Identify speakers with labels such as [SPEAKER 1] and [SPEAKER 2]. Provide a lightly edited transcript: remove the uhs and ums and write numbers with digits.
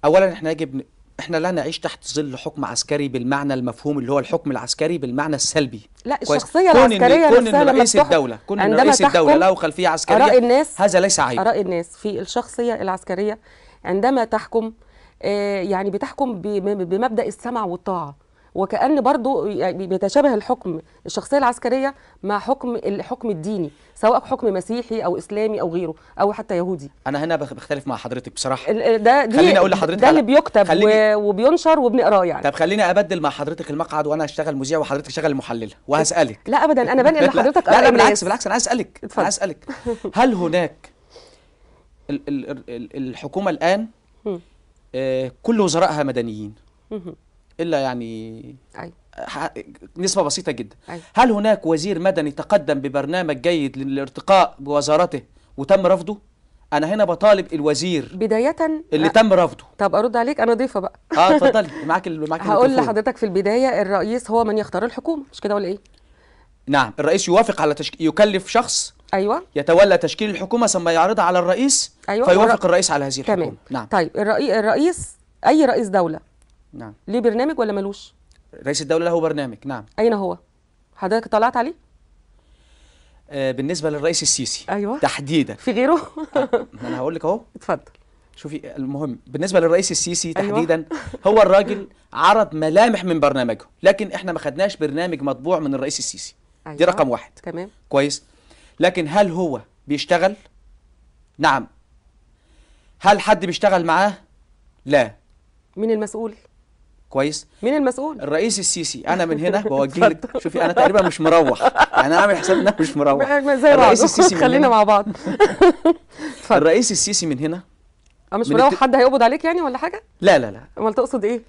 [SPEAKER 1] اولا احنا لا نعيش تحت ظل حكم عسكري بالمعنى المفهوم اللي هو الحكم العسكري بالمعنى السلبي.
[SPEAKER 2] لا،
[SPEAKER 1] كويس.
[SPEAKER 2] الشخصية العسكرية
[SPEAKER 1] كون
[SPEAKER 2] نفسها
[SPEAKER 1] ان
[SPEAKER 2] لما
[SPEAKER 1] رئيس الدولة
[SPEAKER 2] عندما
[SPEAKER 1] رئيس الدولة
[SPEAKER 2] تحكم
[SPEAKER 1] له خلفية عسكرية،
[SPEAKER 2] آراء الناس،
[SPEAKER 1] هذا ليس عيب.
[SPEAKER 2] آراء الناس في الشخصية العسكرية عندما تحكم، يعني بتحكم بمبدأ السمع والطاعة، وكأن برضو يعني بيتشابه الحكم الشخصية العسكرية مع الحكم الديني، سواء حكم مسيحي أو إسلامي أو غيره أو حتى يهودي.
[SPEAKER 1] أنا هنا بختلف مع حضرتك بصراحة.
[SPEAKER 2] خليني
[SPEAKER 1] أقول لحضرتك
[SPEAKER 2] ده اللي بيكتب وبينشر وبنقراه يعني.
[SPEAKER 1] طب خليني أبدل مع حضرتك المقعد، وأنا أشتغل مذيع وحضرتك تشتغل محللة وهسألك.
[SPEAKER 2] لا أبدا، أنا بنقل لحضرتك
[SPEAKER 1] لا بالعكس أنا عايز أسألك هل هناك الحكومة الآن كل وزرائها مدنيين إلا يعني نسبة بسيطة جدا. هل هناك وزير مدني تقدم ببرنامج جيد للارتقاء بوزارته وتم رفضه؟ أنا هنا بطالب الوزير
[SPEAKER 2] بداية
[SPEAKER 1] اللي تم رفضه.
[SPEAKER 2] طب أرد عليك، أنا ضيفة بقى.
[SPEAKER 1] اتفضلي. معاك
[SPEAKER 2] هقول لحضرتك في البداية، الرئيس هو من يختار الحكومة، مش كده ولا إيه؟
[SPEAKER 1] نعم، الرئيس يوافق على يكلف شخص
[SPEAKER 2] أيوة
[SPEAKER 1] يتولى تشكيل الحكومة ثم يعرضها على الرئيس.
[SPEAKER 2] أيوة.
[SPEAKER 1] فيوافق الرئيس على هذه الحكومة.
[SPEAKER 2] تمام.
[SPEAKER 1] نعم.
[SPEAKER 2] طيب الرئيس أي رئيس دولة
[SPEAKER 1] نعم
[SPEAKER 2] ليه برنامج ولا ملوش؟
[SPEAKER 1] رئيس الدولة له برنامج. نعم.
[SPEAKER 2] أين هو؟ حضرتك طلعت عليه؟
[SPEAKER 1] بالنسبة للرئيس السيسي.
[SPEAKER 2] أيوة.
[SPEAKER 1] تحديدا.
[SPEAKER 2] في غيره؟
[SPEAKER 1] أنا هقول لك أهو.
[SPEAKER 2] اتفضل.
[SPEAKER 1] شوفي، المهم بالنسبة للرئيس السيسي تحديدا،
[SPEAKER 2] أيوة.
[SPEAKER 1] هو الراجل عرض ملامح من برنامجه، لكن احنا ما خدناش برنامج مطبوع من الرئيس السيسي.
[SPEAKER 2] أيوة.
[SPEAKER 1] دي رقم واحد.
[SPEAKER 2] تمام.
[SPEAKER 1] كويس. لكن هل هو بيشتغل؟ نعم. هل حد بيشتغل معاه؟ لا.
[SPEAKER 2] مين المسؤول؟
[SPEAKER 1] كويس.
[SPEAKER 2] مين المسؤول؟
[SPEAKER 1] الرئيس السيسي. انا من هنا بوجه لك، شوفي انا تقريبا مش مروح، يعني انا عامل حساب ان انا مش مروح.
[SPEAKER 2] زي الرئيس السيسي خلينا مع بعض.
[SPEAKER 1] الرئيس السيسي من هنا
[SPEAKER 2] مش مروح، حد هيقبض عليك يعني ولا حاجه؟
[SPEAKER 1] لا لا لا.
[SPEAKER 2] امال تقصد ايه؟